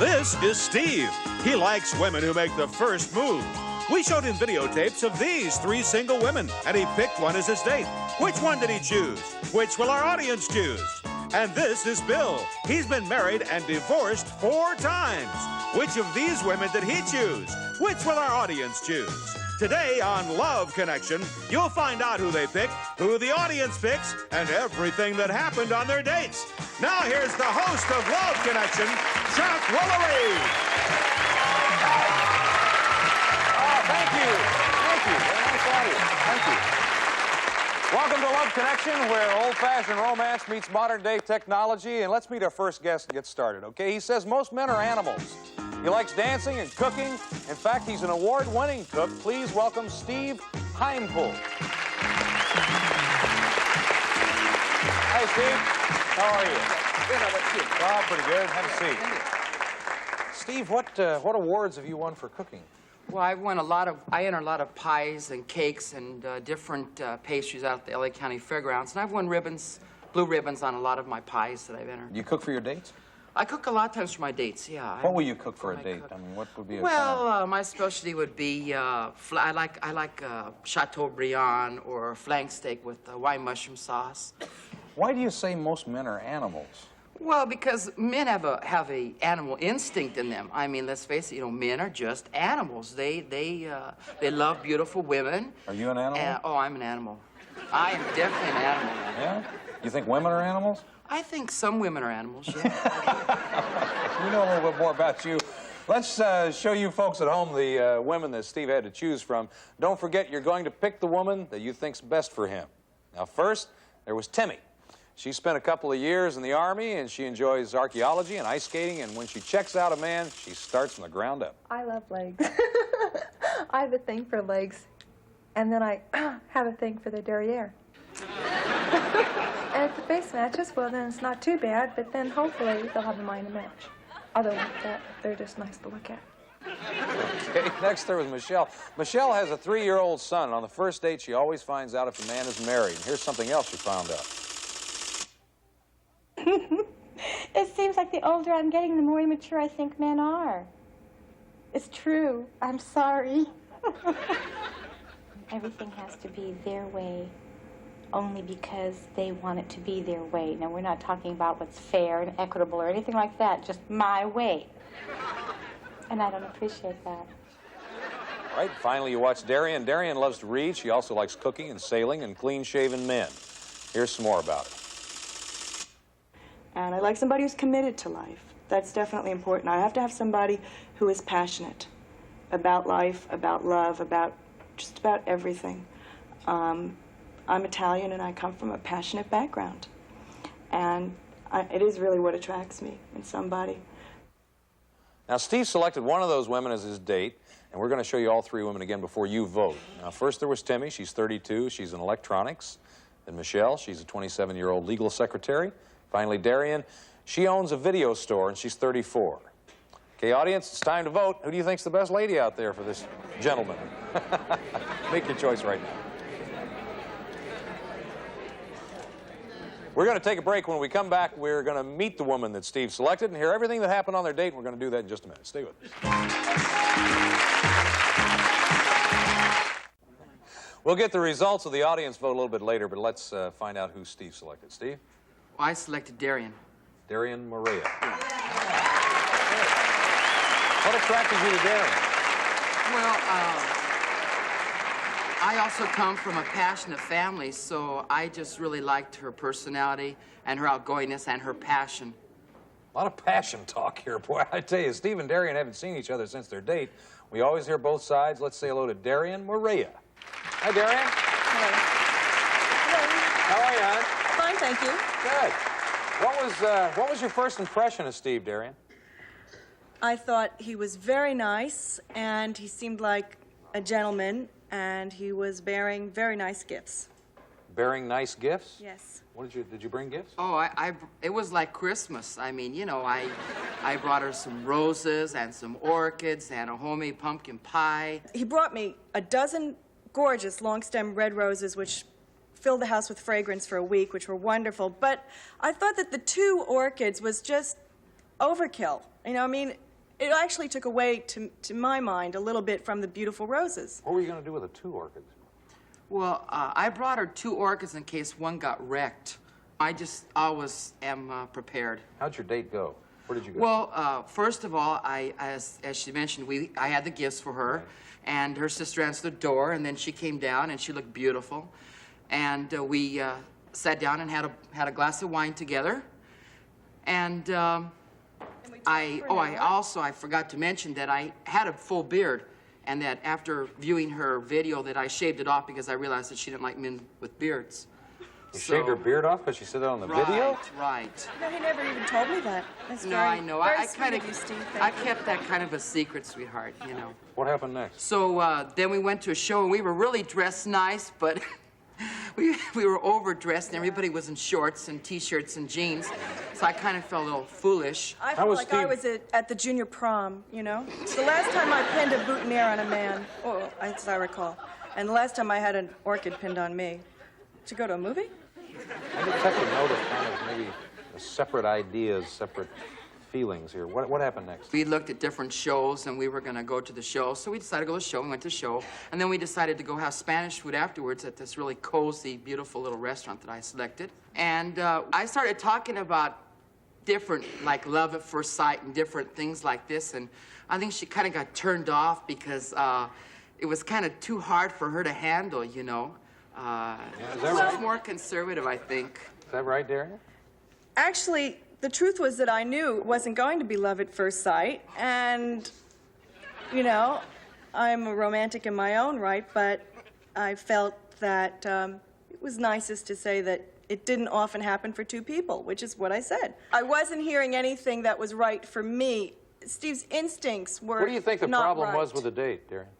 This is Steve. He likes women who make the first move. We showed him videotapes of these 3 single women, and he picked one as his date. Which one did he choose? Which will our audience choose? And this is Bill. He's been married and divorced 4 times. Which of these women did he choose? Which will our audience choose? Today on Love Connection, you'll find out who they picked, who the audience picks, and everything that happened on their dates. Now here's the host of Love Connection, Chuck Woolery. Thank you. Thank you. Very nice audience. Thank you. Welcome to Love Connection, where old-fashioned romance meets modern-day technology. And let's meet our first guest and get started, okay? He says most men are animals. He likes dancing and cooking. In fact, he's an award-winning cook. Please welcome Steve Heimpool. Hi, Steve. How are you? Good. How about you? Oh, pretty good. Have a seat. Steve, what awards have you won for cooking? Well, I enter a lot of pies and cakes and different pastries out at the LA County Fairgrounds, and I've won ribbons, blue ribbons on a lot of my pies that I've entered. You cook for your dates? I cook a lot of times for my dates, yeah. What will you cook for a date? I mean, what would be a Well, my specialty would be, I like Chateaubriand or flank steak with wine mushroom sauce. Why do you say most men are animals? Well, because men have a animal instinct in them. I mean, let's face it, men are just animals. They love beautiful women. Are you an animal? Oh, I'm an animal. I am definitely an animal. Yeah? You think women are animals? I think some women are animals, yeah. We know a little bit more about you. Let's show you folks at home the women that Steve had to choose from. Don't forget, you're going to pick the woman that you think's best for him. Now, first, there was Timmy. She spent a couple of years in the Army, and she enjoys archaeology and ice skating, and when she checks out a man, she starts from the ground up. I love legs. I have a thing for legs, and then I have a thing for the derriere. And if the face matches, well, then it's not too bad, but then hopefully they'll have a mind to match. Other than that, they're just nice to look at. Okay, next there was Michelle. Michelle has a 3-year-old son. On the first date, she always finds out if the man is married. And here's something else she found out. It seems like the older I'm getting, the more immature I think men are. It's true. I'm sorry. Everything has to be their way only because they want it to be their way. Now, we're not talking about what's fair and equitable or anything like that, just my way. And I don't appreciate that. All right, finally you watch Darian. Darian loves to read. She also likes cooking and sailing and clean-shaven men. Here's some more about it. And I like somebody who's committed to life. That's definitely important. I have to have somebody who is passionate about life, about love, about just about everything. I'm Italian, and I come from a passionate background. And it is really what attracts me in somebody. Now, Steve selected one of those women as his date, and we're going to show you all 3 women again before you vote. Now, first there was Timmy. She's 32. She's in electronics. Then Michelle. She's a 27-year-old legal secretary. Finally, Darian. She owns a video store, and she's 34. Okay, audience, it's time to vote. Who do you think's the best lady out there for this gentleman? Make your choice right now. We're going to take a break. When we come back, we're going to meet the woman that Steve selected and hear everything that happened on their date. We're going to do that in just a minute. Stay with us. We'll get the results of the audience vote a little bit later, but let's find out who Steve selected. Steve? Well, I selected Darian. Darian Maria. What attracted you to Darian? Well, I also come from a passionate family, so I just really liked her personality and her outgoingness and her passion. A lot of passion talk here, boy. I tell you, Steve and Darian haven't seen each other since their date. We always hear both sides. Let's say hello to Darian Maria. Hi, Darian. Hello. How are you, hon? Fine, thank you. Good. What was your first impression of Steve, Darian? I thought he was very nice, and he seemed like a gentleman, and he was bearing very nice gifts. Bearing nice gifts? Yes. What did you bring gifts? Oh, it was like Christmas. I mean, I brought her some roses and some orchids and a homemade pumpkin pie. He brought me a dozen gorgeous long-stem red roses, which filled the house with fragrance for a week, which were wonderful. But I thought that the 2 orchids was just overkill. I mean, it actually took away, to my mind, a little bit from the beautiful roses. What were you going to do with the 2 orchids? Well, I brought her 2 orchids in case one got wrecked. I just always am prepared. How'd your date go? Where did you go? Well, first of all, as she mentioned, I had the gifts for her, Right. and her sister answered the door, and then she came down, and she looked beautiful, and we sat down and had a glass of wine together, and I forgot to mention that I had a full beard, and that after viewing her video that I shaved it off because I realized that she didn't like men with beards. You shaved her beard off because she said that on the video? Right. No, he never even told me that. That's No, very, I know. Very I sweet kind of you, Steve. I Thank you. kept that kind of a secret, sweetheart, you know. What happened next? So then we went to a show, and we were really dressed nice, but we were overdressed, and everybody was in shorts and T-shirts and jeans. So I kind of felt a little foolish. I How felt was like I Steve? was at the junior prom, you know? The last time I pinned a boutonniere on a man, as I recall, and the last time I had an orchid pinned on me. To go to a movie? I detected a note of kind of maybe separate ideas, separate feelings here. What happened next? We looked at different shows, and we were going to go to the show. So we decided to go to the show. We went to the show. And then we decided to go have Spanish food afterwards at this really cozy, beautiful little restaurant that I selected. And I started talking about different, like love at first sight and different things like this. And I think she kind of got turned off because it was kind of too hard for her to handle, you know. Is that right? She's more conservative, I think. Is that right, Darian? Actually, the truth was that I knew it wasn't going to be love at first sight. And, you know, I'm a romantic in my own right, but I felt that it was nicest to say that it didn't often happen for 2 people, which is what I said. I wasn't hearing anything that was right for me. Steve's instincts were What do you think the not problem was right. with the date, Darian?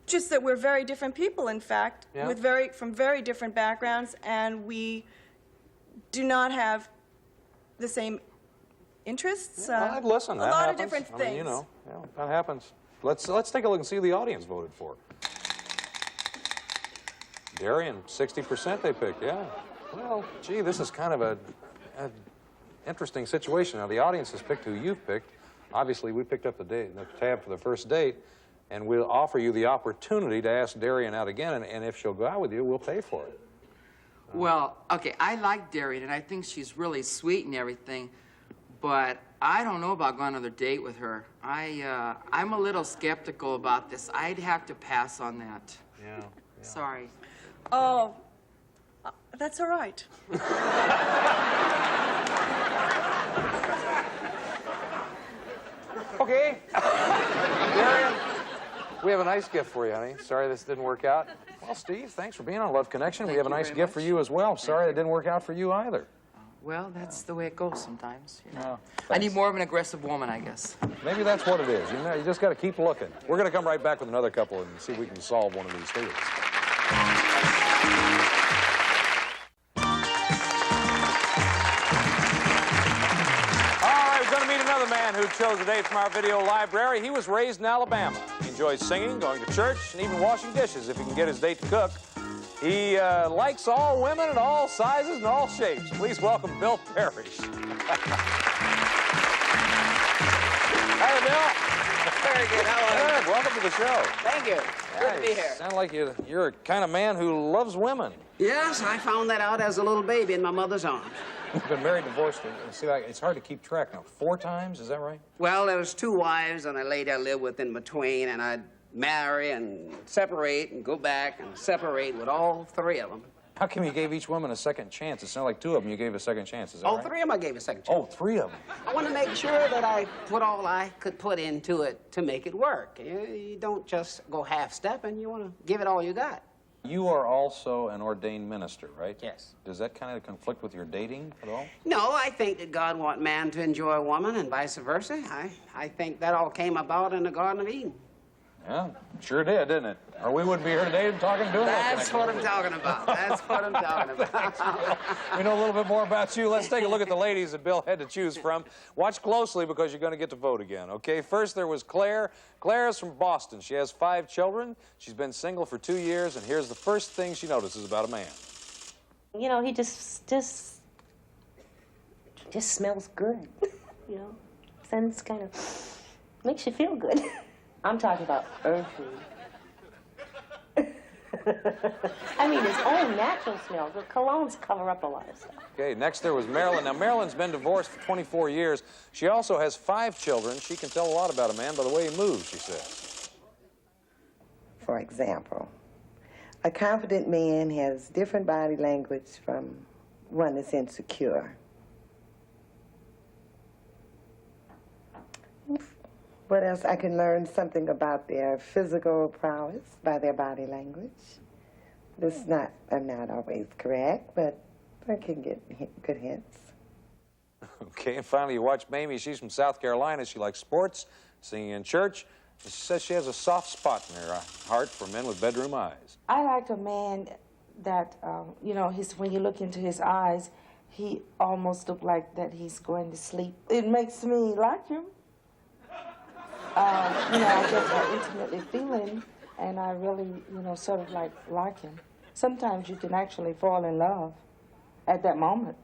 Just that we're very different people, in fact, Yeah. with from very different backgrounds, and we do not have the same interests. Well, listen, a that lot happens. of different I things. mean, you know, yeah, that happens. Let's take a look and see who the audience voted for. Darian, 60% they picked, yeah. Well, gee, this is kind of a interesting situation. Now, the audience has picked who you've picked. Obviously, we picked up the tab for the first date, and we'll offer you the opportunity to ask Darian out again, and if she'll go out with you, we'll pay for it. Well, okay, I like Darian, and I think she's really sweet and everything, but I don't know about going on another date with her. I'm a little skeptical about this. I'd have to pass on that. Yeah. Sorry. Oh, that's all right. Okay. Darian, we have a nice gift for you, honey. Sorry this didn't work out. Well, Steve, thanks for being on Love Connection. We have a you nice very gift much. for you as well. Sorry it didn't work out for you either. Well, that's the way it goes sometimes. You know. Oh, I need more of an aggressive woman, I guess. Maybe that's what it is. You know, you just got to keep looking. We're going to come right back with another couple and see if we can solve one of these theories. Another man who chose a date from our video library. He was raised in Alabama. He enjoys singing, going to church, and even washing dishes if he can get his date to cook. He likes all women in all sizes and all shapes. Please welcome Bill Parrish. Hi, Bill. Very good. How are you? Good. Welcome to the show. Thank you. Good to be here. Sound like you're a kind of man who loves women. Yes, I found that out as a little baby in my mother's arms. You've been married, divorced, and see, it's hard to keep track now. 4 times, is that right? Well, there was 2 wives and a lady I lived with in between, and I'd marry and separate and go back and separate with all 3 of them. How come you gave each woman a second chance? It sounded like 2 of them you gave a second chance. Is that All right? 3 of them I gave a second chance. Oh, 3 of them. I want to make sure that I put all I could put into it to make it work. You don't just go half-stepping. You want to give it all you got. You are also an ordained minister, right? Yes. Does that kind of conflict with your dating at all? No, I think that God wants man to enjoy a woman and vice versa. I think that all came about in the Garden of Eden. Yeah, sure did, didn't it? Or we wouldn't be here today talking to him. That's what I'm talking about. That's what I'm talking about. We know a little bit more about you. Let's take a look at the ladies that Bill had to choose from. Watch closely because you're going to get to vote again, okay? First, there was Claire. Claire is from Boston. She has 5 children. She's been single for 2 years, and here's the first thing she notices about a man. You know, he just smells good, you know? Sense kind of Makes you feel good. I'm talking about earthy. I mean, his own natural smells. The colognes cover up a lot of stuff. Okay, next there was Marilyn. Now, Marilyn's been divorced for 24 years. She also has 5 children. She can tell a lot about a man by the way he moves, she says. For example, a confident man has different body language from one that's insecure. What else? I can learn something about their physical prowess by their body language. I'm not always correct, but I can get good hints. Okay, and finally you watch Mamie. She's from South Carolina. She likes sports, singing in church. She says she has a soft spot in her heart for men with bedroom eyes. I like a man that, you know, when you look into his eyes, he almost looks like that he's going to sleep. It makes me like him. You know, I get that intimately feeling, and I really, you know, sort of like him. Sometimes you can actually fall in love at that moment.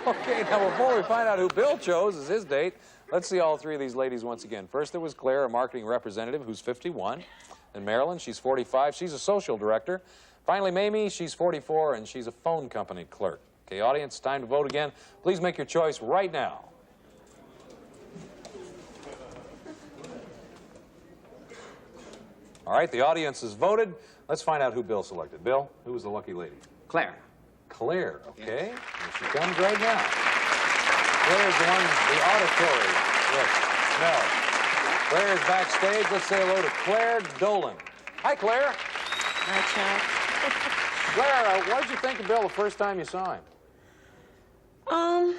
Okay, now before we find out who Bill chose as his date, let's see all 3 of these ladies once again. First, there was Claire, a marketing representative who's 51. And Marilyn, she's 45. She's a social director. Finally, Mamie, she's 44, and she's a phone company clerk. Okay, audience, time to vote again. Please make your choice right now. All right, the audience has voted. Let's find out who Bill selected. Bill, who was the lucky lady? Claire. Claire, okay. Here she comes right now. Claire's the one, the auditory. Yes, no. Claire is backstage. Let's say hello to Claire Dolan. Hi, Claire. Hi, Chuck. Claire, what did you think of Bill the first time you saw him? Thought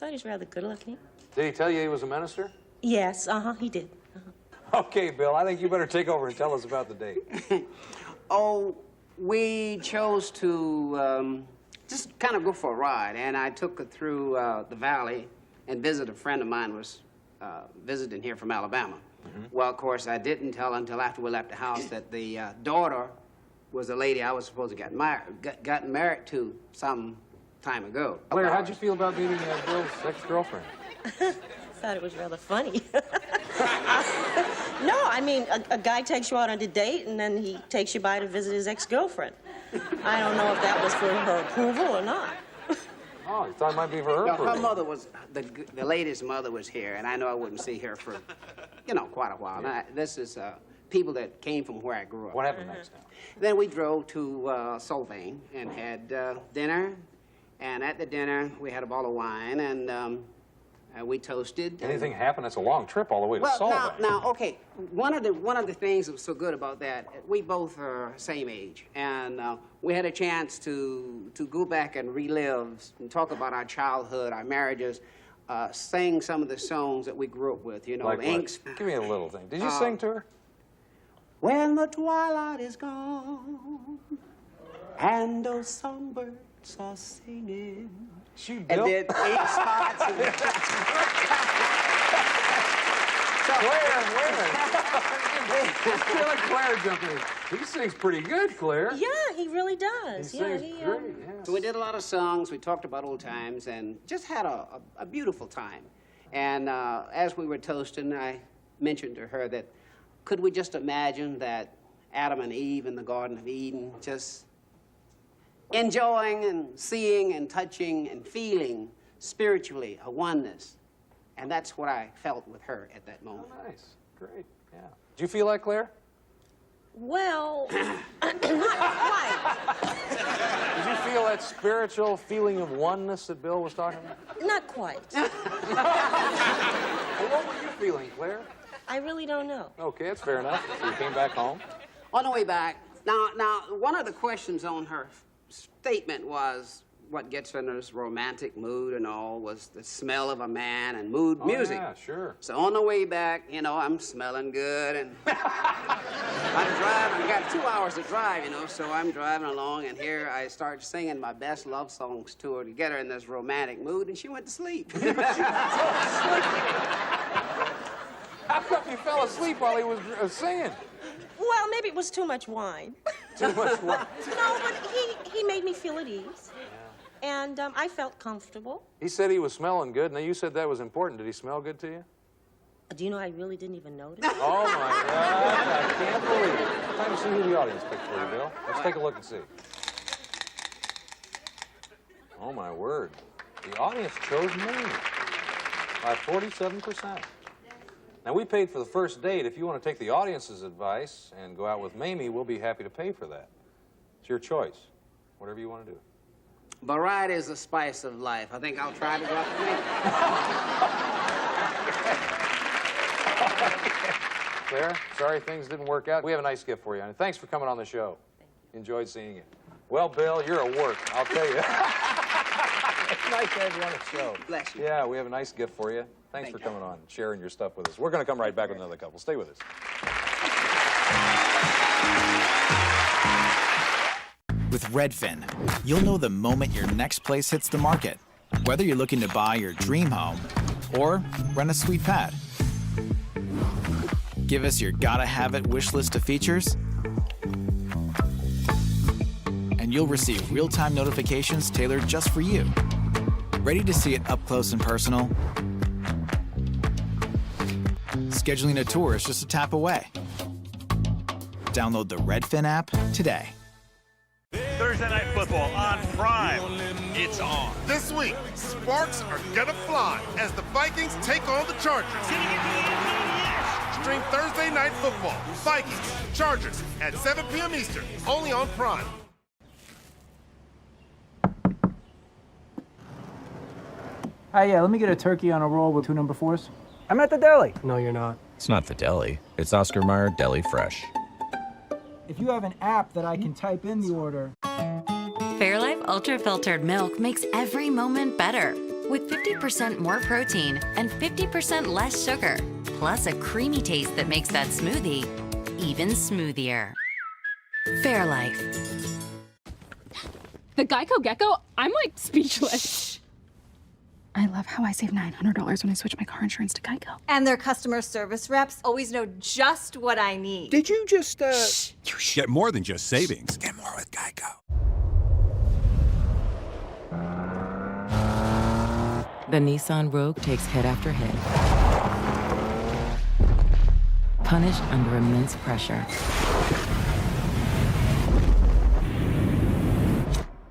he was rather good looking. Did he tell you he was a minister? Yes, he did. Okay, Bill, I think you better take over and tell us about the date. Oh, we chose to just kind of go for a ride, and I took her through the valley and visited a friend of mine was visiting here from Alabama. Well, of course, I didn't tell her until after we left the house that the daughter was a lady I was supposed to gotten married to some time ago. Claire, how'd you feel about meeting Bill's ex-girlfriend? Thought it was rather funny. No, I mean, a guy takes you out on a date, and then he takes you by to visit his ex-girlfriend. I don't know if that was for her approval or not. Oh, you thought it might be for her approval. Her mother was, the lady's mother was here, and I know I wouldn't see her for, you know, quite a while. Now, this is people that came from where I grew up. What happened next now? Then we drove to Solvang and had dinner, and at the dinner, we had a bottle of wine, and we toasted. Anything happened? That's a long trip all the way to Solvang. Now, okay. One of the things that was so good about that, we both are same age, and we had a chance to go back and relive and talk about our childhood, our marriages, sing some of the songs that we grew up with. You know, like Inks. Give me a little thing. Did you sing to her? When the twilight is gone and those songbirds are singing. Shoot, And Bill. then 8 spots. And Claire, wait a minute. Feel like Claire jumping in. He sings pretty good, Claire. Yeah, he really does. He Yeah, sings great, yeah. So we did a lot of songs. We talked about old times and just had a beautiful time. And as we were toasting, I mentioned to her that could we just imagine that Adam and Eve in the Garden of Eden just enjoying and seeing and touching and feeling spiritually a oneness. And that's what I felt with her at that moment. Oh, nice. Great. Yeah. Did you feel like Claire? Well, not quite. Did you feel that spiritual feeling of oneness that Bill was talking about? Not quite. Well, what were you feeling, Claire? I really don't know. Okay, that's fair enough. So you came back home? On the way back, now, one of the questions on her statement was what gets her in this romantic mood and all was the smell of a man and mood music. Yeah, sure. So on the way back, you know, I'm smelling good and I'm driving. I got 2 hours to drive, you know, so I'm driving along and here I start singing my best love songs to her to get her in this romantic mood and she went to sleep. How come you fell asleep while he was singing? Well, maybe it was too much wine. Too much wine. No, but he made me feel at ease. and I felt comfortable. He said he was smelling good. Now, you said that was important. Did he smell good to you? Do you know I really didn't even notice? Oh, my God. I can't believe it. Time to see who the audience picked for you, Bill. Let's take a look and see. Oh, my word. The audience chose me by 47%. Now, we paid for the first date. If you want to take the audience's advice and go out with Mamie, we'll be happy to pay for that. It's your choice. Whatever you want to do. Variety is the spice of life. I think I'll try to go out with Mamie. Claire, sorry things didn't work out. We have a nice gift for you, and thanks for coming on the show. Enjoyed seeing you. Well, Bill, you're a work, I'll tell you. It's nice to have you on the show. Bless you. Yeah, we have a nice gift for you. Thanks for coming on and sharing your stuff with us. We're going to come right back with another couple. Stay with us. With Redfin, you'll know the moment your next place hits the market, whether you're looking to buy your dream home or rent a sweet pad. Give us your gotta-have-it wish list of features, and you'll receive real-time notifications tailored just for you. Ready to see it up close and personal? Scheduling a tour is just a tap away. Download the Redfin app today. Thursday Night Football on Prime. It's on. This week, sparks are gonna fly as the Vikings take on the Chargers. Stream Thursday Night Football, Vikings, Chargers at 7 p.m. Eastern, only on Prime. Hi, yeah, let me get a turkey on a roll with 2 number 4s. I'm at the deli. No, you're not. It's not the deli. It's Oscar Mayer Deli Fresh. If you have an app that I can type in the order. Fairlife Ultra Filtered Milk makes every moment better. With 50% more protein and 50% less sugar. Plus a creamy taste that makes that smoothie even smoothier. Fairlife. The Geico Gecko? I'm like speechless. I love how I save $900 when I switch my car insurance to Geico. And their customer service reps always know just what I need. Did you just, Shh. Get more than just savings. Get more with Geico. The Nissan Rogue takes hit after hit. Punished under immense pressure.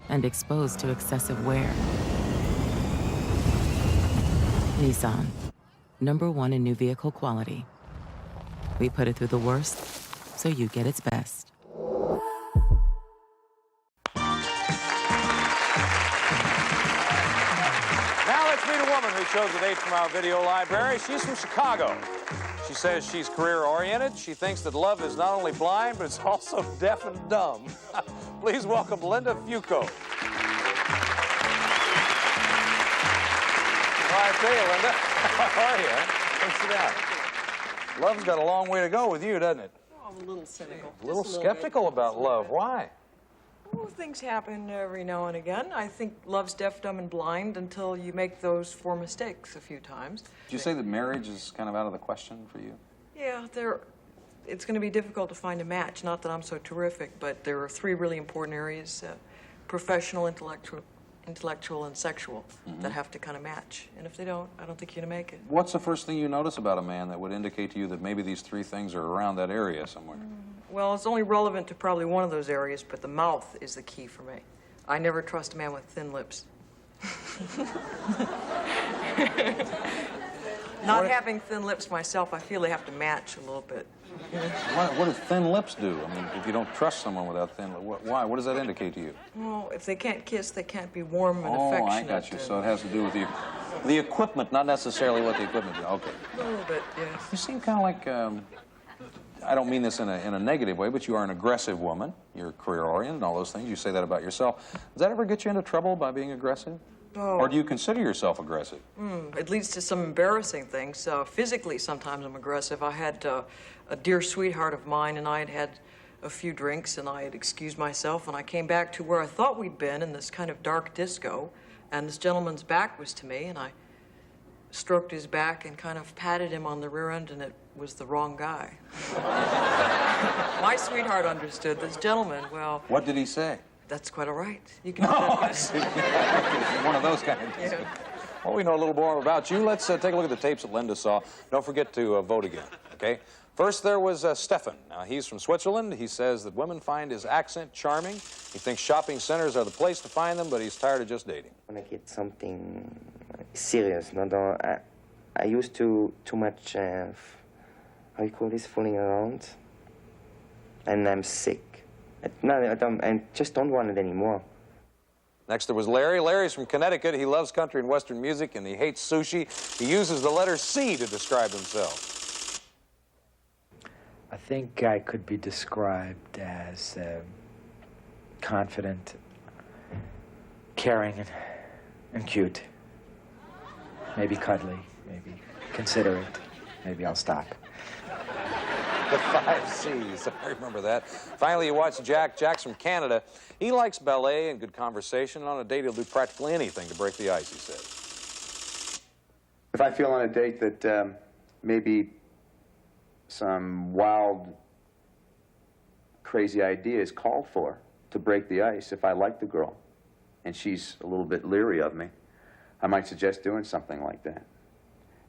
And exposed to excessive wear. Nissan, #1 in new vehicle quality. We put it through the worst, so you get its best. Now let's meet a woman who chose the date from our video library. She's from Chicago. She says she's career-oriented. She thinks that love is not only blind, but it's also deaf and dumb. Please welcome Linda Fuco. Well, I tell you, Linda, how are you? Come sit down. Love's got a long way to go with you, doesn't it? Oh, I'm a little cynical. A little skeptical about love. Why? Well, things happen every now and again. I think love's deaf, dumb, and blind until you make those 4 mistakes a few times. Did you say that marriage is kind of out of the question for you? Yeah, it's going to be difficult to find a match. Not that I'm so terrific, but there are 3 really important areas, professional, intellectual, and sexual, that have to kind of match. And if they don't, I don't think you're going to make it. What's the first thing you notice about a man that would indicate to you that maybe these 3 things are around that area somewhere? Well, it's only relevant to probably one of those areas, but the mouth is the key for me. I never trust a man with thin lips. Not having thin lips myself, I feel they have to match a little bit. What do thin lips do? I mean, if you don't trust someone without thin lips, why? What does that indicate to you? Well, if they can't kiss, they can't be warm and Oh, affectionate. I got you. So it has to do with the equipment, not necessarily what the equipment is. Okay. A little bit, yes. You seem kind of like, I don't mean this in a negative way, but you are an aggressive woman. You're career-oriented and all those things. You say that about yourself. Does that ever get you into trouble by being aggressive? Oh. Or do you consider yourself aggressive? It leads to some embarrassing things. Physically, sometimes I'm aggressive. I had a dear sweetheart of mine, and I had had a few drinks, and I had excused myself, and I came back to where I thought we'd been in this kind of dark disco, and this gentleman's back was to me, and I stroked his back and kind of patted him on the rear end, and it was the wrong guy. My sweetheart understood. This gentleman, well... What did he say? That's quite all right. You can do that. One of those kind of things. Yeah. Well, we know a little more about you. Let's take a look at the tapes that Linda saw. Don't forget to vote again, okay? First, there was Stefan. Now, he's from Switzerland. He says that women find his accent charming. He thinks shopping centers are the place to find them, but he's tired of just dating. When I get something serious, I used to too much, how you call this, fooling around, and I'm sick. I just don't want it anymore. Next, there was Larry. Larry's from Connecticut. He loves country and Western music, and he hates sushi. He uses the letter C to describe himself. I think I could be described as confident, caring, and cute. Maybe cuddly, maybe considerate. Maybe I'll stop. The 5 C's. I remember that. Finally, you watch Jack. Jack's from Canada. He likes ballet and good conversation. On a date, he'll do practically anything to break the ice, he says. If I feel on a date that maybe some wild, crazy idea is called for to break the ice, if I like the girl and she's a little bit leery of me, I might suggest doing something like that.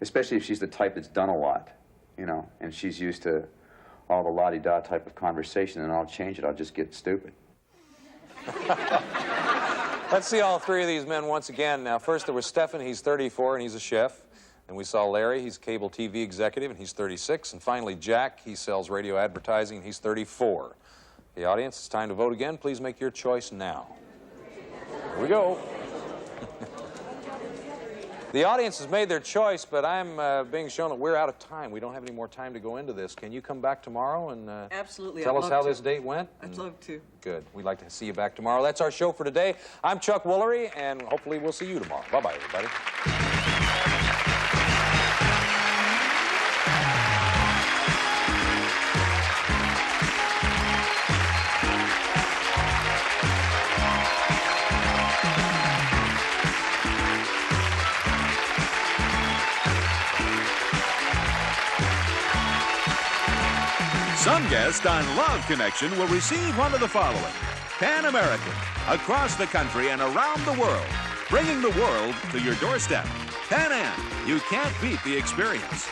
Especially if she's the type that's done a lot, you know, and she's used to all the la-di-da type of conversation, and I'll change it. I'll just get stupid. Let's see all three of these men once again. Now, first there was Stefan. He's 34, and he's a chef. And we saw Larry. He's a cable TV executive, and he's 36. And finally, Jack. He sells radio advertising, and he's 34. The audience, it's time to vote again. Please make your choice now. Here we go. The audience has made their choice, but I'm being shown that we're out of time. We don't have any more time to go into this. Can you come back tomorrow and Absolutely. tell I'd us love how to. this date went? I'd love to. Good. We'd like to see you back tomorrow. That's our show for today. I'm Chuck Woolery, and hopefully we'll see you tomorrow. Bye-bye, everybody. Some guest on Love Connection will receive one of the following: Pan American, across the country and around the world, bringing the world to your doorstep. Pan Am, you can't beat the experience.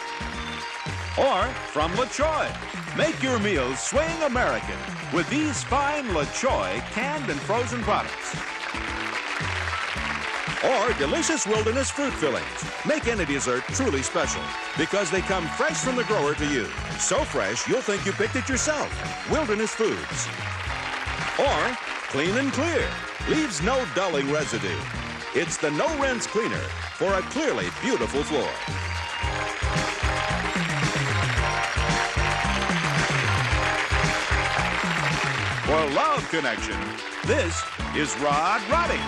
Or from La Choy, make your meals swing American with these fine La Choy canned and frozen products. Or delicious wilderness fruit fillings. Make any dessert truly special because they come fresh from the grower to you. So fresh, you'll think you picked it yourself. Wilderness Foods. Or Clean and Clear. Leaves no dulling residue. It's the no-rinse cleaner for a clearly beautiful floor. For Love Connection, this is Rod Roddy.